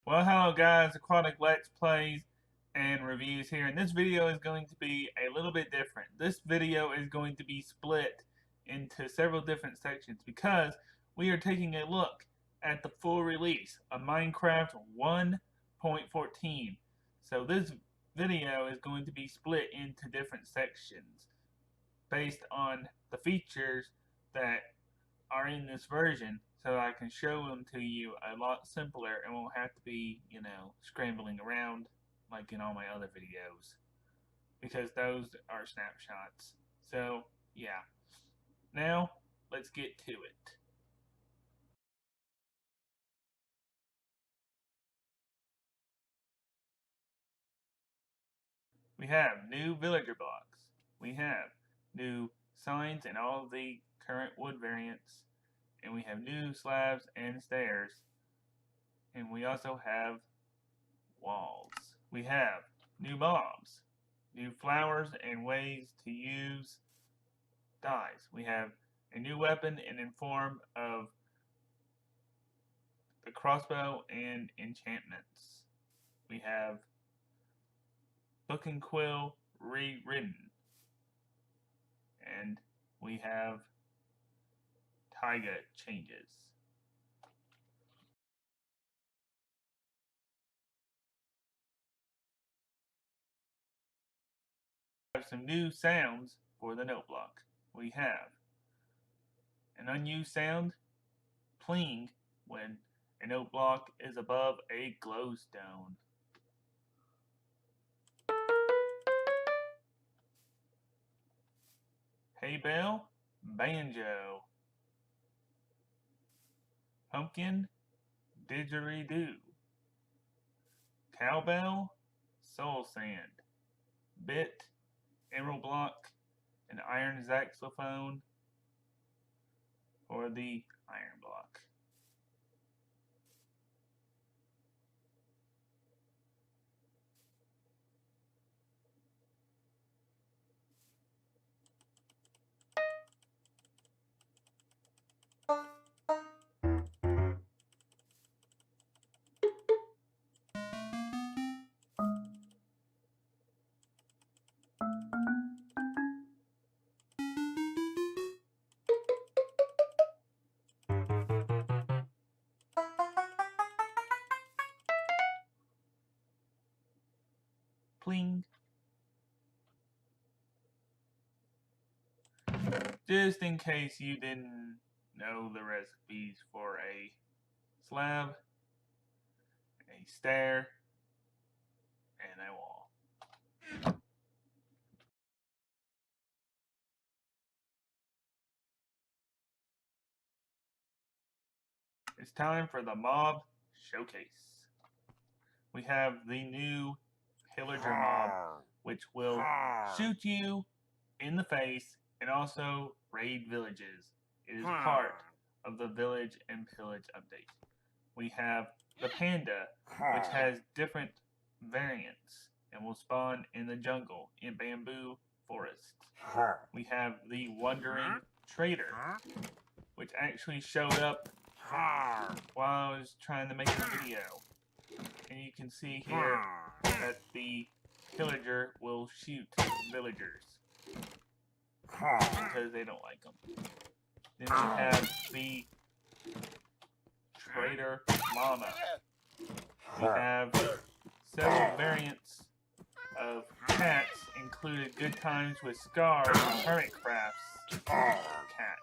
Well, hello guys, Aquatic Let's Plays and Reviews here, and this video is going to be a little bit different. This video is going to be split into several different sections because we are taking a look at the full release of Minecraft 1.14. So this video is going to be split into different sections based on the features that are in this version, so I can show them to you a lot simpler and won't have to be, scrambling around like in all my other videos, because those are snapshots. So, yeah. Now, let's get to it. We have new villager blocks. We have new signs and all the current wood variants. And we have new slabs and stairs. And we also have walls. We have new mobs, new flowers and ways to use dyes. We have a new weapon in form of the crossbow and enchantments. We have Book and Quill rewritten. And we have Taiga changes. We have some new sounds for the note block. We have an unused sound, pling, when a note block is above a glowstone. Hay bell, banjo. Pumpkin, didgeridoo. Cowbell, soul sand. Bit, emerald block, and iron saxophone for the iron block. Pling. Just in case you didn't know the recipes for a slab, a stair, and a wall. It's time for the mob showcase. We have the new Pillager mob, which will shoot you in the face and also raid villages. It is part of the Village and Pillage update. We have the Panda, which has different variants and will spawn in the jungle in bamboo forests. We have the Wandering Trader, which actually showed up while I was trying to make a video. And you can see here that the pillager will shoot villagers because they don't like them. Then we have the Trader Llama. We have several variants of cats, including Good Times with Scars and Hermitcraft's cat.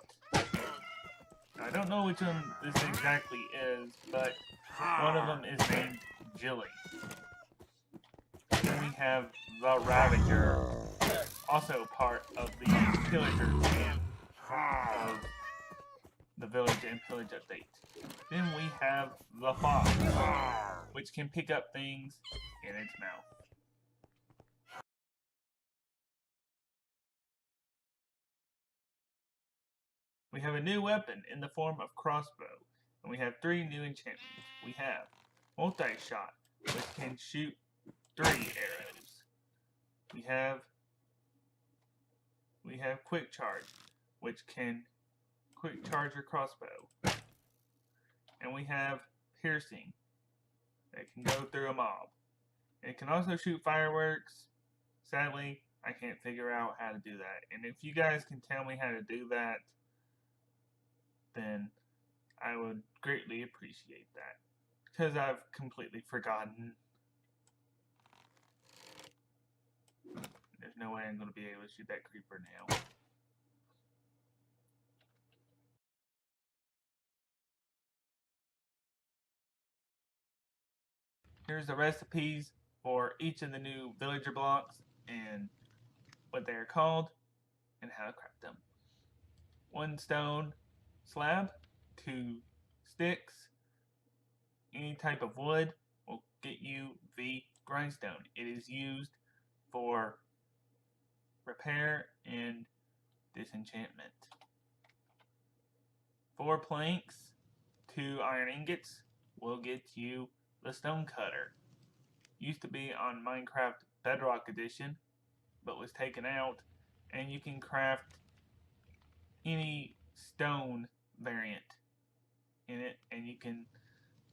Now, I don't know which one this exactly is, but one of them is named Jilly. Then we have the Ravager, also part of the Pillager clan of the Village and Pillage update. Then we have the Fox, which can pick up things in its mouth. We have a new weapon in the form of crossbow, and we have 3 new enchantments. We have multi-shot, which can shoot 3 arrows. We have quick charge, which can quick charge your crossbow. And we have piercing, that can go through a mob. It can also shoot fireworks. Sadly, I can't figure out how to do that. And if you guys can tell me how to do that, then I would greatly appreciate that. Because I've completely forgotten. There's no way I'm going to be able to shoot that creeper now. Here's the recipes for each of the new villager blocks and what they're called and how to craft them. 1 stone slab, 2 sticks, any type of wood will get you the grindstone. It is used for repair and disenchantment. 4 planks, 2 iron ingots will get you the stone cutter. Used to be on Minecraft Bedrock Edition, but was taken out, and you can craft any stone variant in it, and you can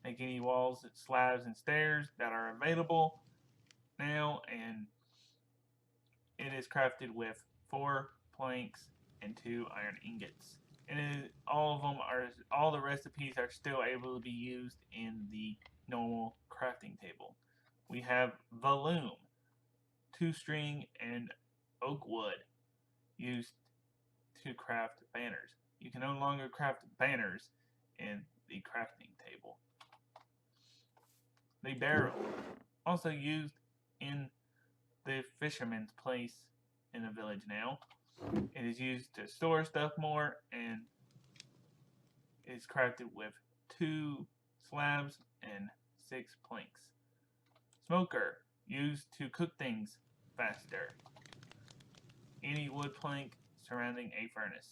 make any walls, slabs, and stairs that are available now, and it is crafted with 4 planks and 2 iron ingots. And all the recipes are still able to be used in the normal crafting table. We have the loom, 2-string and oak wood used to craft banners. You can no longer craft banners in the crafting table. The barrel, also used in the fisherman's place in the village now. It is used to store stuff more and is crafted with 2 slabs and 6 planks. Smoker, used to cook things faster. Any wood plank surrounding a furnace.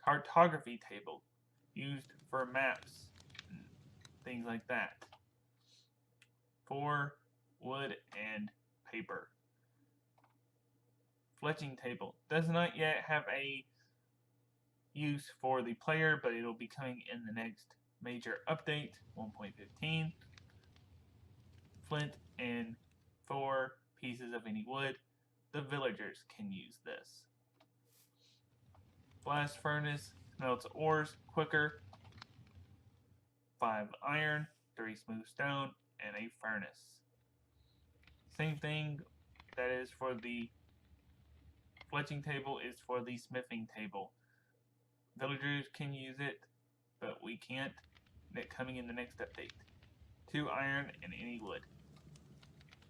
Cartography table, used for maps and things like that. 4 wood and paper. Fletching table, does not yet have a use for the player, but it'll be coming in the next major update, 1.15. Flint and 4 pieces of any wood. The villagers can use this. Blast furnace melts ores quicker. 5 iron, 3 smooth stone, and a furnace. Same thing that is for the fletching table is for the smithing table. Villagers can use it, but we can't. That coming in the next update. 2 iron and any wood.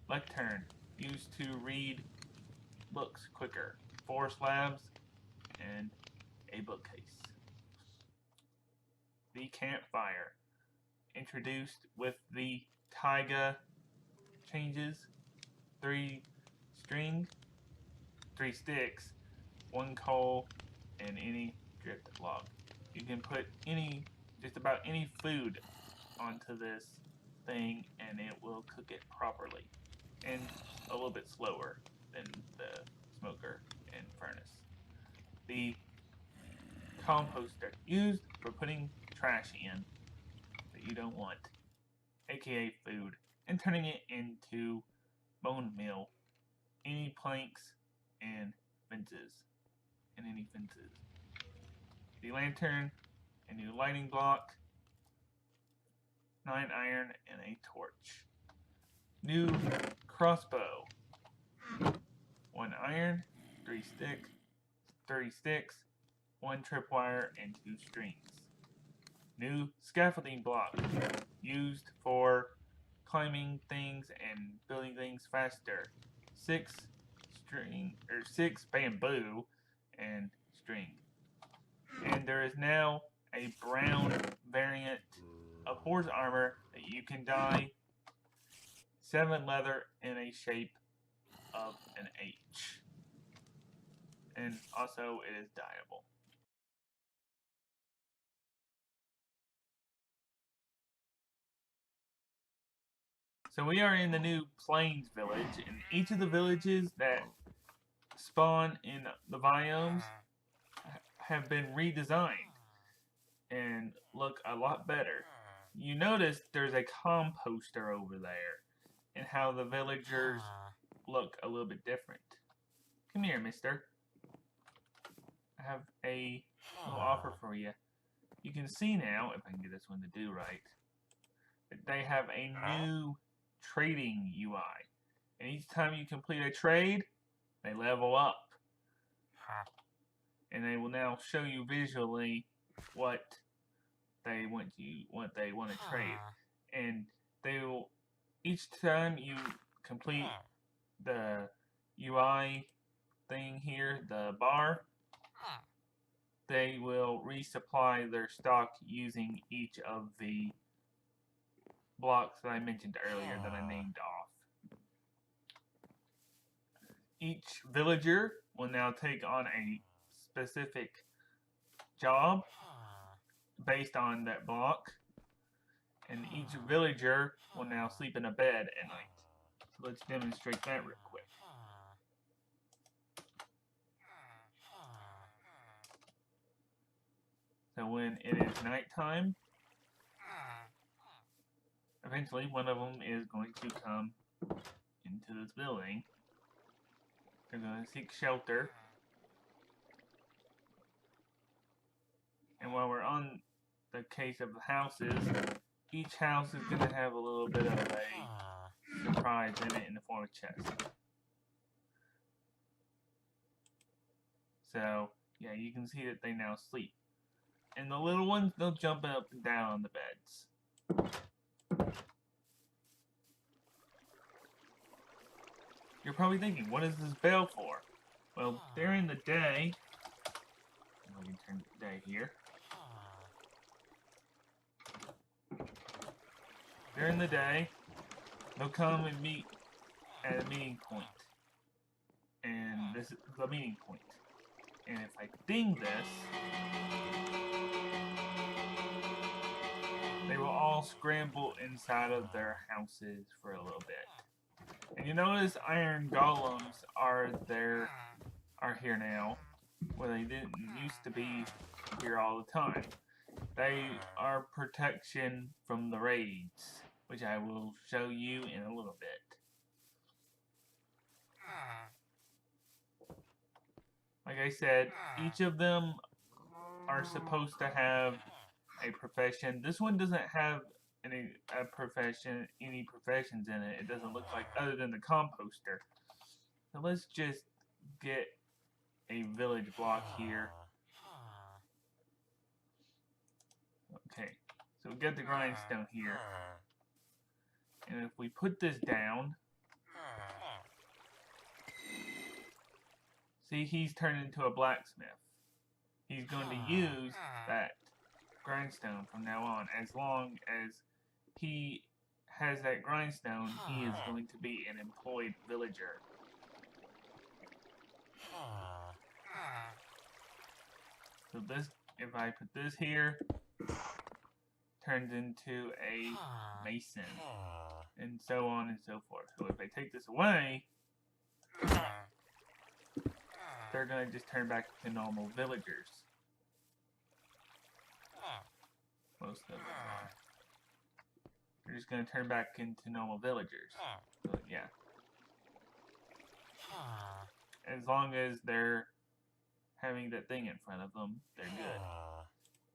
Lectern, used to read books quicker. 4 slabs and a bookcase. The campfire, introduced with the taiga changes. 3 string, 3 sticks, 1 coal, and any drift log. You can put just about any food onto this thing and it will cook it properly and a little bit slower than the smoker and furnace. The composter, used for putting trash in that you don't want, aka food, and turning it into bone meal, any planks and fences, and any fences. The lantern, a new lighting block, 9 iron, and a torch. New crossbow, 1 iron, 3 sticks, 1 tripwire, and 2 strings. New scaffolding block, used for climbing things and building things faster. 6 bamboo and string. And there is now a brown variant of horse armor that you can dye 7 leather in a shape of an H. And also it is dyeable. So we are in the new Plains village, and each of the villages that spawn in the biomes have been redesigned and look a lot better. you notice there's a composter over there, and how the villagers look a little bit different. Come here, mister. I have a little offer for you. You can see now, if I can get this one to do right, that they have a new trading UI. And each time you complete a trade, they level up. And they will now show you visually what they want to trade. And they will, each time you complete the UI thing here, the bar, they will resupply their stock using each of the blocks that I mentioned earlier that I named off. Each villager will now take on a specific job based on that block, and each villager will now sleep in a bed at night. So let's demonstrate that real quick. So when it is nighttime, eventually one of them is going to come into this building. They're going to seek shelter. And while we're on the case of the houses, each house is going to have a little bit of a surprise in it in the form of chest. So, yeah, you can see that they now sleep. And the little ones, they'll jump up and down on the beds. You're probably thinking, what is this bell for? Well, during the day, we can turn the day here. During the day, they'll come and meet at a meeting point. And this is the meeting point. And if I ding this, they will all scramble inside of their houses for a little bit. And you notice iron golems are here now, where they didn't used to be here all the time. They are protection from the raids, which I will show you in a little bit. Like I said, each of them are supposed to have a profession. This one doesn't have any professions in it. It doesn't look like, other than the composter. So let's just get a village block here. Okay, so we got the grindstone here. And if we put this down, see, he's turned into a blacksmith. He's going to use that grindstone from now on. As long as he has that grindstone, he is going to be an employed villager. So this, if I put this here, turns into a mason, and so on and so forth. So if I take this away, they're going to just turn back to normal villagers. Most of them are. They're just going to turn back into normal villagers. So, yeah. As long as they're having that thing in front of them, they're good.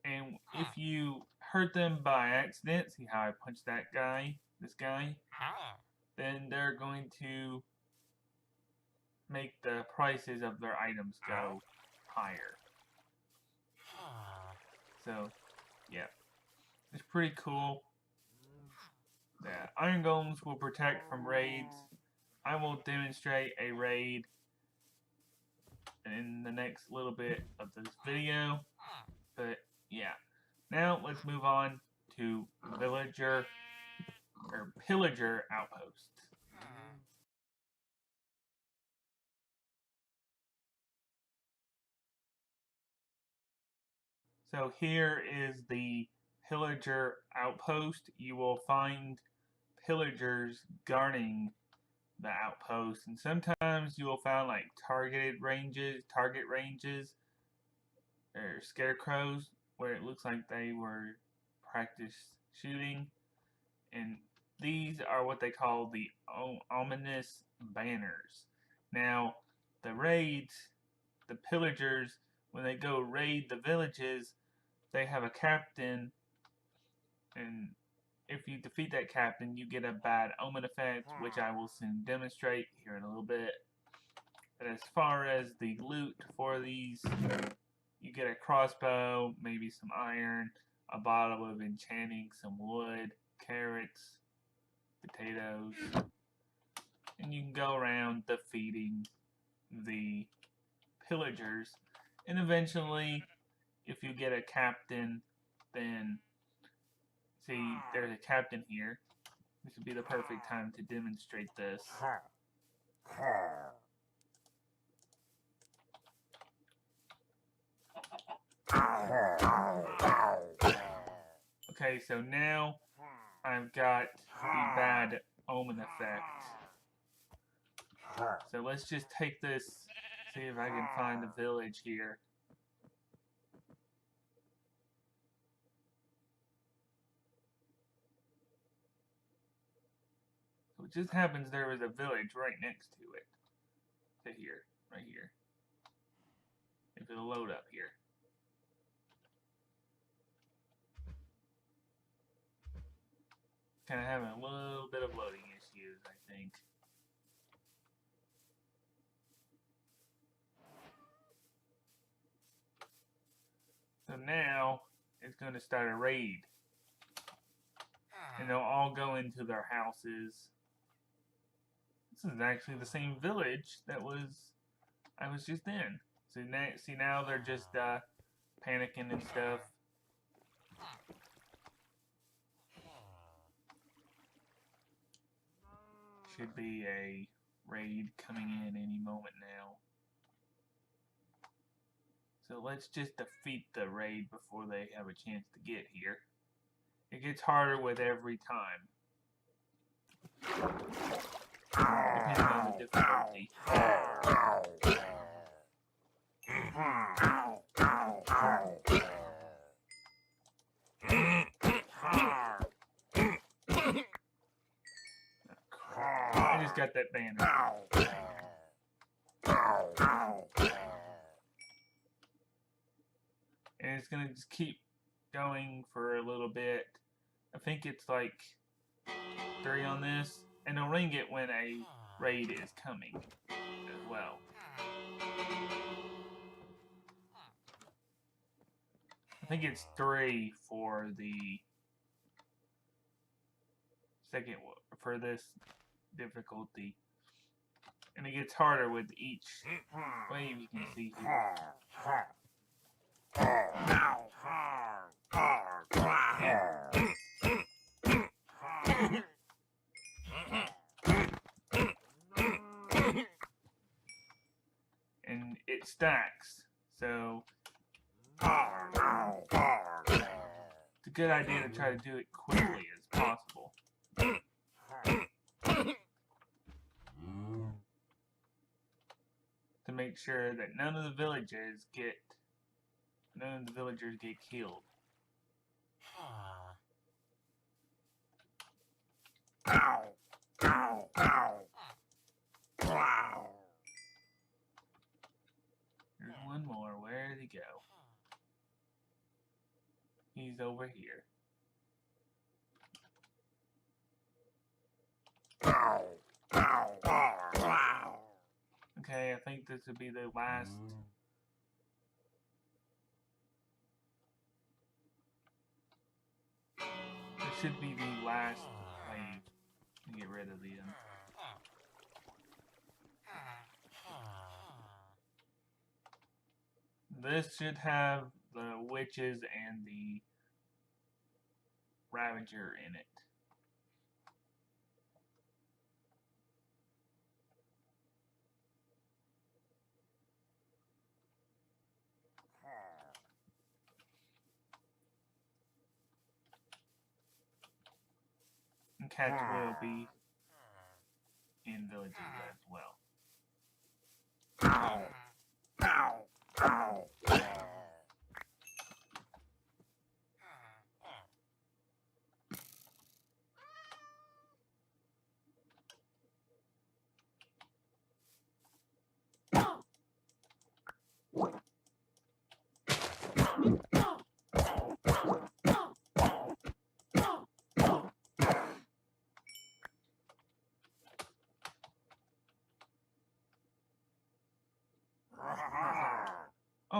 And if you hurt them by accident, see how I punched that guy, this guy, then they're going to make the prices of their items go higher. So, yeah. It's pretty cool. The iron golems will protect from raids. I will demonstrate a raid in the next little bit of this video. But, yeah. Now, let's move on to Pillager Outpost. So here is the Pillager Outpost. You will find pillagers guarding the outpost, and sometimes you will find like target ranges, or scarecrows, where it looks like they were practiced shooting, and these are what they call the ominous banners. Now, the raids, the pillagers, when they go raid the villages, they have a captain, and if you defeat that captain, you get a bad omen effect, which I will soon demonstrate here in a little bit. But as far as the loot for these, you get a crossbow, maybe some iron, a bottle of enchanting, some wood, carrots, potatoes, and you can go around defeating the pillagers. And eventually, if you get a captain, then see, there's a captain here. This would be the perfect time to demonstrate this. Okay, so now I've got the bad omen effect. So let's just take this, see if I can find the village here. So it just happens there was a village right next to it. To here, right here. If it'll load up here. Kind of having a little bit of loading issues, I think. So now it's going to start a raid. And they'll all go into their houses. This is actually the same village that I was just in. So now, see, now they're just panicking and stuff. Should be a raid coming in any moment now. So let's just defeat the raid before they have a chance to get here. It gets harder with every time. Depending on the difficulty. I just got that banner. And it's gonna just keep going for a little bit. I think it's like 3 on this, and they'll ring it when a raid is coming as well. I think it's 3 for the second, for this difficulty. And it gets harder with each wave, you can see here. And it stacks, so it's a good idea to try to do it quickly as possible. To make sure that none of the villagers get killed. There's one more. Where did he go? He's over here. Okay, I think this would be the last. This should be the last wave to get rid of them. This should have the witches and the Ravager in it. And cats will be in villages as well.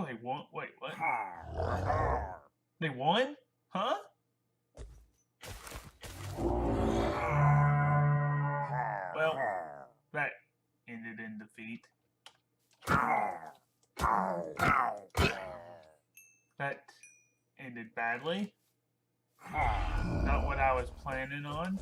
They won? Wait, what? They won? Huh? Well, that ended in defeat. That ended badly. Not what I was planning on.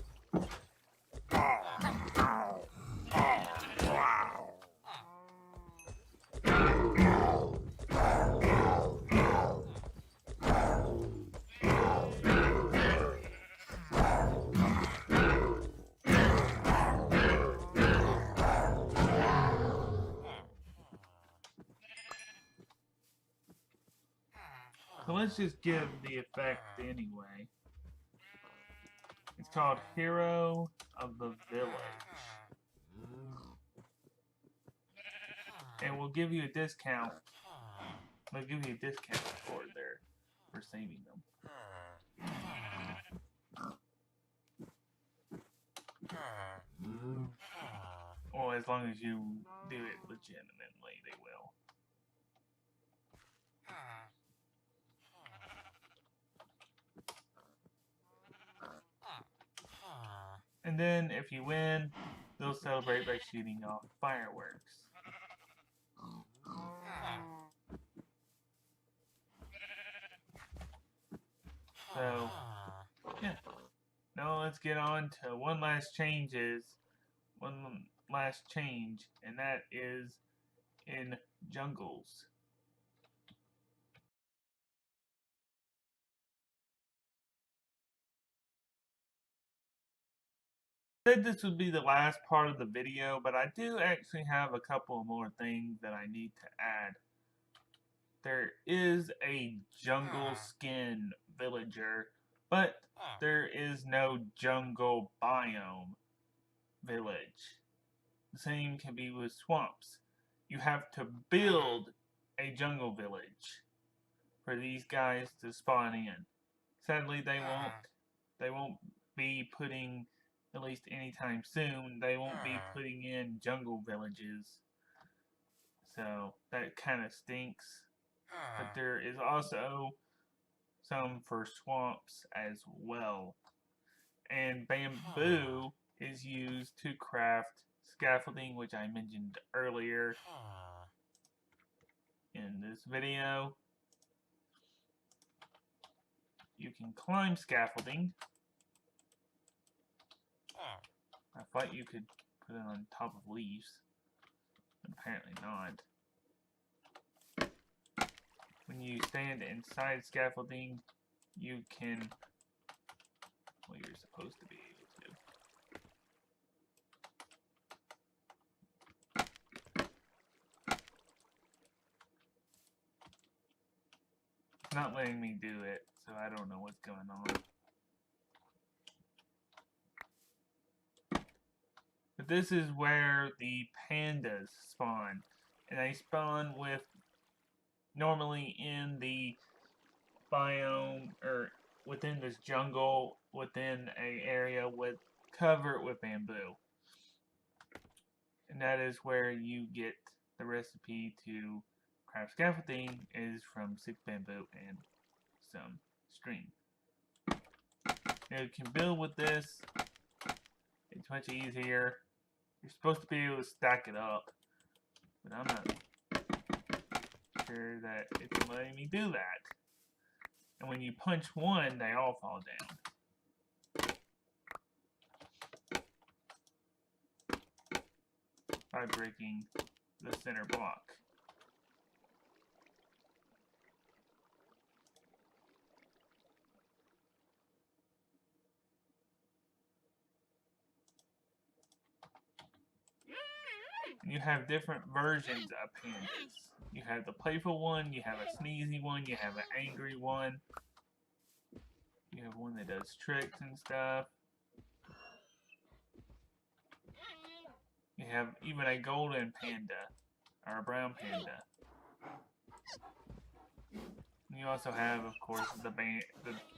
So let's just give the effect anyway. It's called Hero of the Village. And we'll give you a discount. We'll give you a discount for saving them. Well, as long as you do it legitimately, they will. And then, if you win, they'll celebrate by shooting off fireworks. So, yeah. Now let's get on to one last change, and that is in jungles. I said this would be the last part of the video, but I do actually have a couple more things that I need to add. There is a jungle skin villager, but there is no jungle biome village. The same can be with swamps. You have to build a jungle village for these guys to spawn in. Sadly, they won't be putting, at least anytime soon, they won't be putting in jungle villages. So that kind of stinks. But there is also some for swamps as well. And bamboo is used to craft scaffolding, which I mentioned earlier in this video. You can climb scaffolding. I thought you could put it on top of leaves. Apparently not. When you stand inside scaffolding, you can, well, you're supposed to be able to. It's not letting me do it, so I don't know what's going on. But this is where the pandas spawn. And they spawn with, normally in the biome, or within this jungle, within an area covered with bamboo. And that is where you get the recipe to craft scaffolding, is from 6 bamboo and some string. Now you can build with this. It's much easier. You're supposed to be able to stack it up, but I'm not sure that it's letting me do that. And when you punch one, they all fall down. By breaking the center block. And you have different versions of pandas. You have the playful one, you have a sneezy one, you have an angry one. You have one that does tricks and stuff. You have even a golden panda, or a brown panda. And you also have, of course, the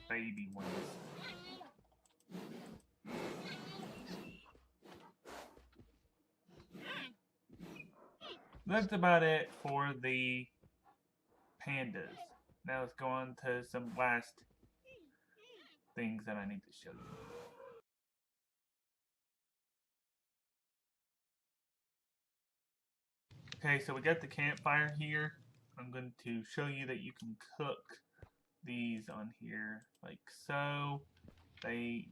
baby ones. That's about it for the pandas. Now let's go on to some last things that I need to show you. Okay, so we got the campfire here. I'm going to show you that you can cook these on here like so. They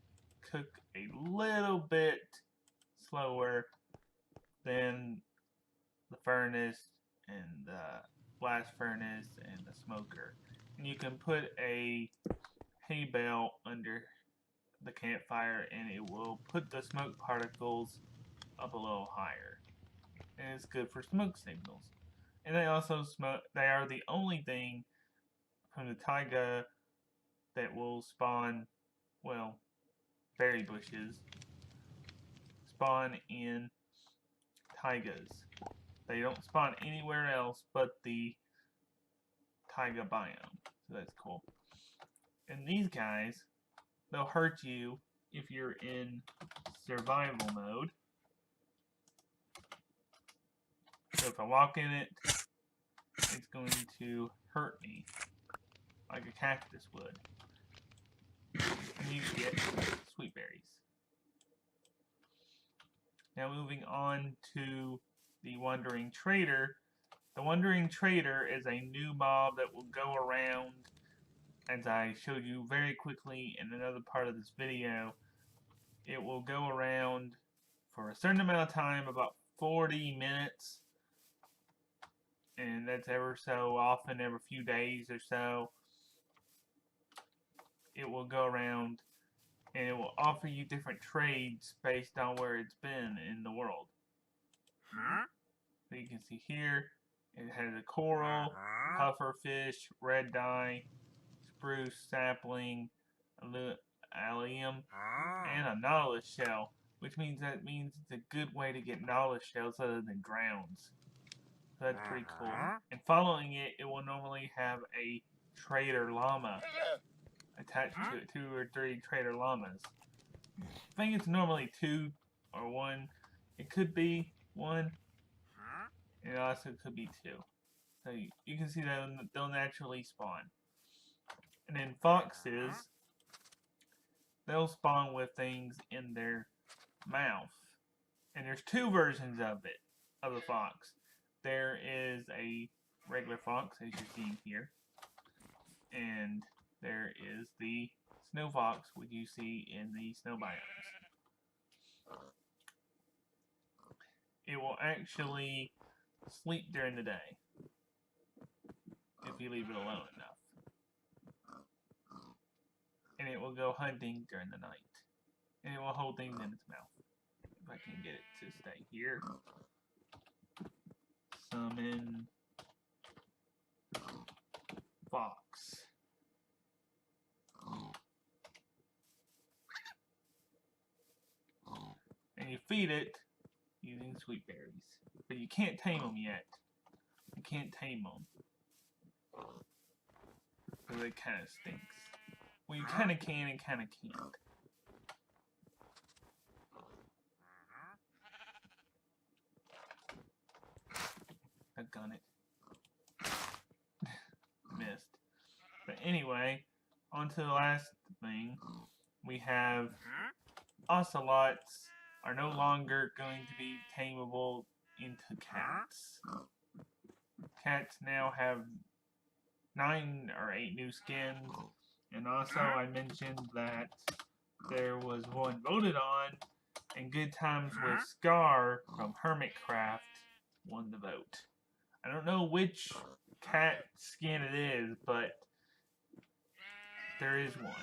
cook a little bit slower than the furnace and the blast furnace and the smoker. And you can put a hay bale under the campfire and it will put the smoke particles up a little higher. And it's good for smoke signals. And they also they are the only thing from the taiga that will spawn, well, berry bushes spawn in taigas. They don't spawn anywhere else but the taiga biome. So that's cool. And these guys, they'll hurt you if you're in survival mode. So if I walk in it, it's going to hurt me like a cactus would. And you get sweet berries. Now moving on to the Wandering Trader. The Wandering Trader is a new mob that will go around, as I showed you very quickly in another part of this video. It will go around for a certain amount of time, about 40 minutes. And that's ever so often, every few days or so. It will go around and it will offer you different trades based on where it's been in the world. So you can see here, it has a coral, pufferfish, red dye, spruce sapling, allium, and a nautilus shell, which means it's a good way to get nautilus shells other than grounds. So that's pretty cool. And following it, it will normally have a trader llama attached to it, 2 or 3 trader llamas. I think it's normally 2 or 1. It could be 1. And it also could be 2. So you can see that they'll naturally spawn. And then foxes, they'll spawn with things in their mouth. And there's 2 versions of it, of the fox. There is a regular fox, as you're seeing here. And there is the snow fox, which you see in the snow biomes. It will actually sleep during the day if you leave it alone enough. And it will go hunting during the night. And it will hold things in its mouth. If I can get it to stay here. Summon fox. And you feed it using sweet berries. But you can't tame them yet. You can't tame them. Because it kind of stinks. Well, you kind of can and kind of can't. I've done it. Missed. But anyway, on to the last thing. We have ocelots are no longer going to be tameable into cats. Cats now have 9 or 8 new skins. And also I mentioned that there was one voted on, and Good Times with Scar from Hermitcraft won the vote. I don't know which cat skin it is, but there is one.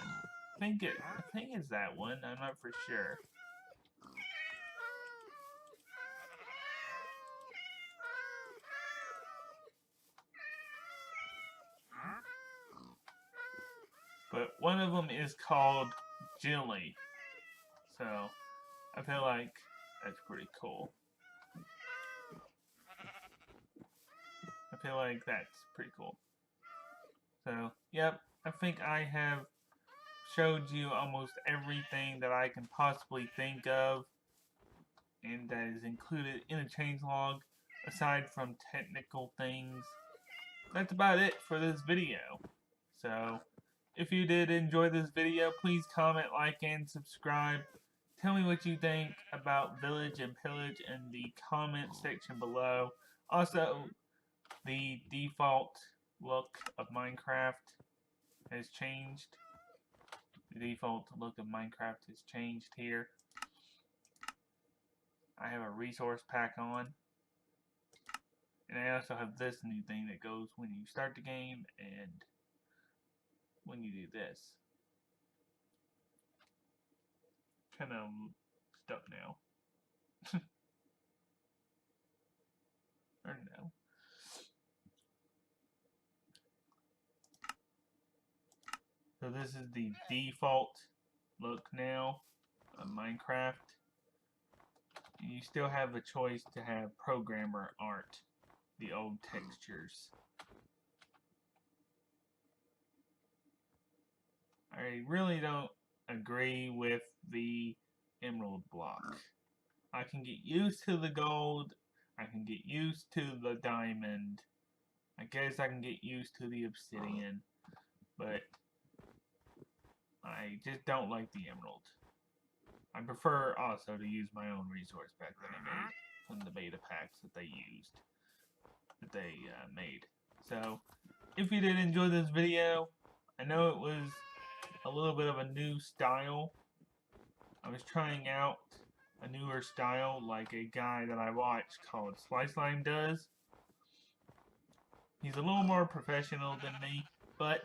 I think it's that one. I'm not for sure. But one of them is called Jilly. So I feel like that's pretty cool. I feel like that's pretty cool. So, yep, I think I have showed you almost everything that I can possibly think of, and that is included in a changelog, aside from technical things that's about it for this video. So, if you did enjoy this video, please comment, like, and subscribe. Tell me what you think about Village and Pillage in the comment section below. Also, the default look of Minecraft has changed. The default look of Minecraft has changed here. I have a resource pack on. And I also have this new thing that goes when you start the game and when you do this. Kind of stuck now. Or no. So this is the default look now of Minecraft. And you still have a choice to have programmer art, the old textures. I really don't agree with the emerald block. I can get used to the gold. I can get used to the diamond. I guess I can get used to the obsidian. But I just don't like the emerald. I prefer also to use my own resource pack that I made from the beta packs that they made. So, if you did enjoy this video, I know it was a little bit of a new style. I was trying out a newer style like a guy that I watch called Slice Lime does. He's a little more professional than me, but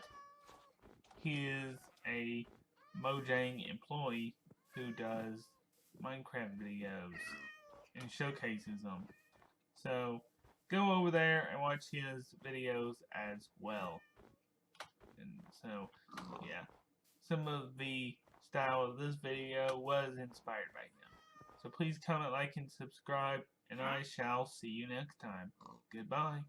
he is a Mojang employee who does Minecraft videos and showcases them. So go over there and watch his videos as well. And so, yeah, some of the style of this video was inspired by him. So please comment, like, and subscribe, and I shall see you next time. Goodbye.